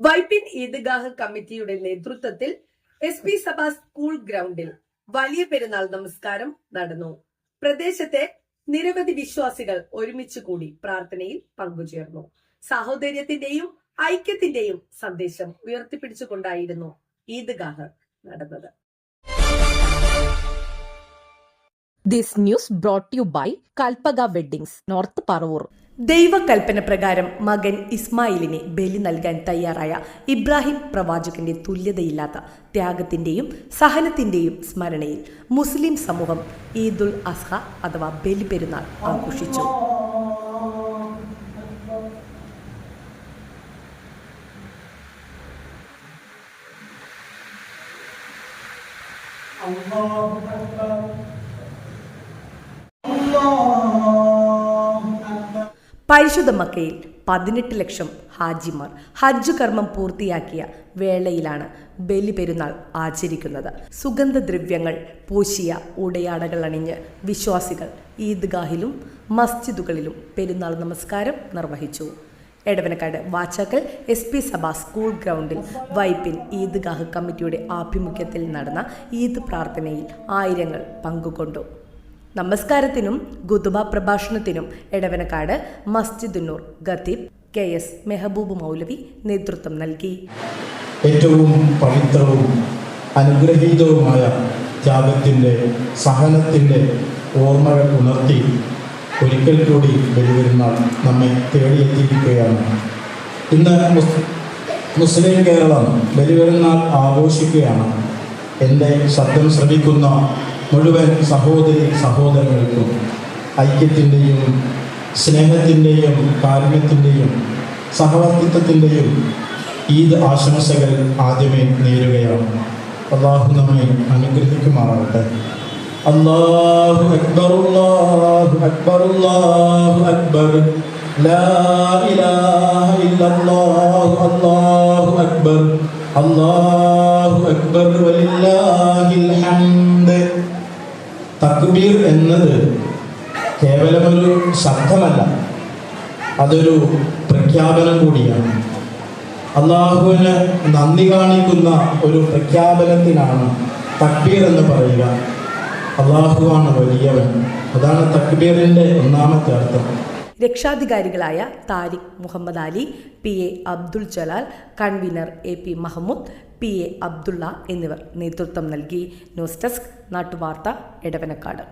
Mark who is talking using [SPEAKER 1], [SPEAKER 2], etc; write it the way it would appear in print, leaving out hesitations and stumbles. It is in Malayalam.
[SPEAKER 1] വൈപ്പിൻ ഈദ്ഗാഹ് കമ്മിറ്റിയുടെ നേതൃത്വത്തിൽ SP സഭ സ്കൂൾ ഗ്രൗണ്ടിൽ വലിയ പെരുന്നാൾ നമസ്കാരം നടന്നു. പ്രദേശത്തെ നിരവധി വിശ്വാസികൾ ഒരുമിച്ച് കൂടി പ്രാർത്ഥനയിൽ പങ്കുചേർന്നു. സാഹോദര്യത്തിന്റെയും ഐക്യത്തിന്റെയും സന്ദേശം ഉയർത്തിപ്പിടിച്ചുകൊണ്ടായിരുന്നു ഈദ്ഗാഹ് നടന്നത്.
[SPEAKER 2] This news brought to you by Kalpaga Weddings, North Parvur.
[SPEAKER 3] ദൈവകൽപ്പന പ്രകാരം മകൻ ഇസ്മായിലിനെ ബലി നൽകാൻ തയ്യാറായ ഇബ്രാഹിം പ്രവാചകന്റെ തുല്യതയില്ലാത്ത ത്യാഗത്തിന്റെയും സഹനത്തിന്റെയും സ്മരണയിൽ മുസ്ലിം സമൂഹം ഈദുൽ അസ്ഹ അഥവാ ബലി പെരുന്നാൾ ആഘോഷിച്ചു. പരിശുദ്ധ മക്കയിൽ 18 ലക്ഷം ഹാജിമാർ ഹജ്ജ് കർമ്മം പൂർത്തിയാക്കിയ വേളയിലാണ് ബലി പെരുന്നാൾ ആചരിക്കുന്നത്. സുഗന്ധദ്രവ്യങ്ങൾ പൂശിയ ഉടയാടകൾ അണിഞ്ഞ് വിശ്വാസികൾ ഈദ്ഗാഹിലും മസ്ജിദുകളിലും പെരുന്നാൾ നമസ്കാരം നിർവഹിച്ചു. എടവനക്കാട് വാച്ചാക്കൽ SP സഭ സ്കൂൾ ഗ്രൗണ്ടിൽ വൈപ്പിൻ ഈദ്ഗാഹ് കമ്മിറ്റിയുടെ ആഭിമുഖ്യത്തിൽ നടന്ന ഈദ് പ്രാർത്ഥനയിൽ ആയിരങ്ങൾ പങ്കുകൊണ്ടു. നമസ്കാരത്തിനും ഖുതുബ പ്രഭാഷണത്തിനും എടവനക്കാട് മസ്ജിദുന്നൂർ ഖത്തീബ് KS മെഹബൂബ് മൗലവി നേതൃത്വം നൽകി.
[SPEAKER 4] ഏറ്റവും പവിത്രവും അനുഗ്രഹീതവുമായ ത്യാഗത്തിൻ്റെ സഹനത്തിൻ്റെ ഓർമ്മകൾ ഉണർത്തി ഒരിക്കൽ കൂടി ബലിപെരുന്നാൾ നമ്മെ തേടിയെത്തിയിരിക്കുകയാണ്. ഇന്ന് മുസ്ലിം കേരളം ബലിപെരുന്നാൾ ആഘോഷിക്കുകയാണ്. എൻ്റെ ശബ്ദം ശ്രവിക്കുന്ന മുഴുവൻ സഹോദരങ്ങൾക്കും ഐക്യത്തിൻ്റെയും സ്നേഹത്തിൻ്റെയും കാരുണ്യത്തിൻ്റെയും സഹവർത്തിത്വത്തിൻ്റെയും ഈദ് ആശംസകൾ ആദ്യമേ നേരുകയാണ്. അല്ലാഹു നമ്മെ അനുഗ്രഹിക്കുമാറാകട്ടെ. അല്ലാഹു അക്ബർ അല്ലാഹു അക്ബർ അല്ലാഹു അക്ബർ ലാ ഇലാഹ ഇല്ലല്ലാഹു അല്ലാഹു അക്ബർ അല്ലാഹു അക്ബർ വലില്ലാഹിൽ ഹംദ്. തക്ബീർ എന്നത് കേവലമൊരു ശബ്ദമല്ല, അതൊരു പ്രഖ്യാപനം കൂടിയാണ്. അള്ളാഹുവിന് നന്ദി കാണിക്കുന്ന ഒരു പ്രഖ്യാപനത്തിനാണ് തക്ബീർ എന്ന് പറയുക. അള്ളാഹുവാണ് വലിയവൻ, അതാണ് തക്ബീറിൻ്റെ ഒന്നാമത്തെ അർത്ഥം.
[SPEAKER 3] രക്ഷാധികാരികളായ Tariq Muhammad Ali, PA Abdul Jalal, convener AP Mahmood, PA Abdulla എന്നിവർ നേതൃത്വം നൽകി. ന്യൂസ് ഡെസ്ക് നാട്ടുവാർത്ത, എടവനക്കാട്.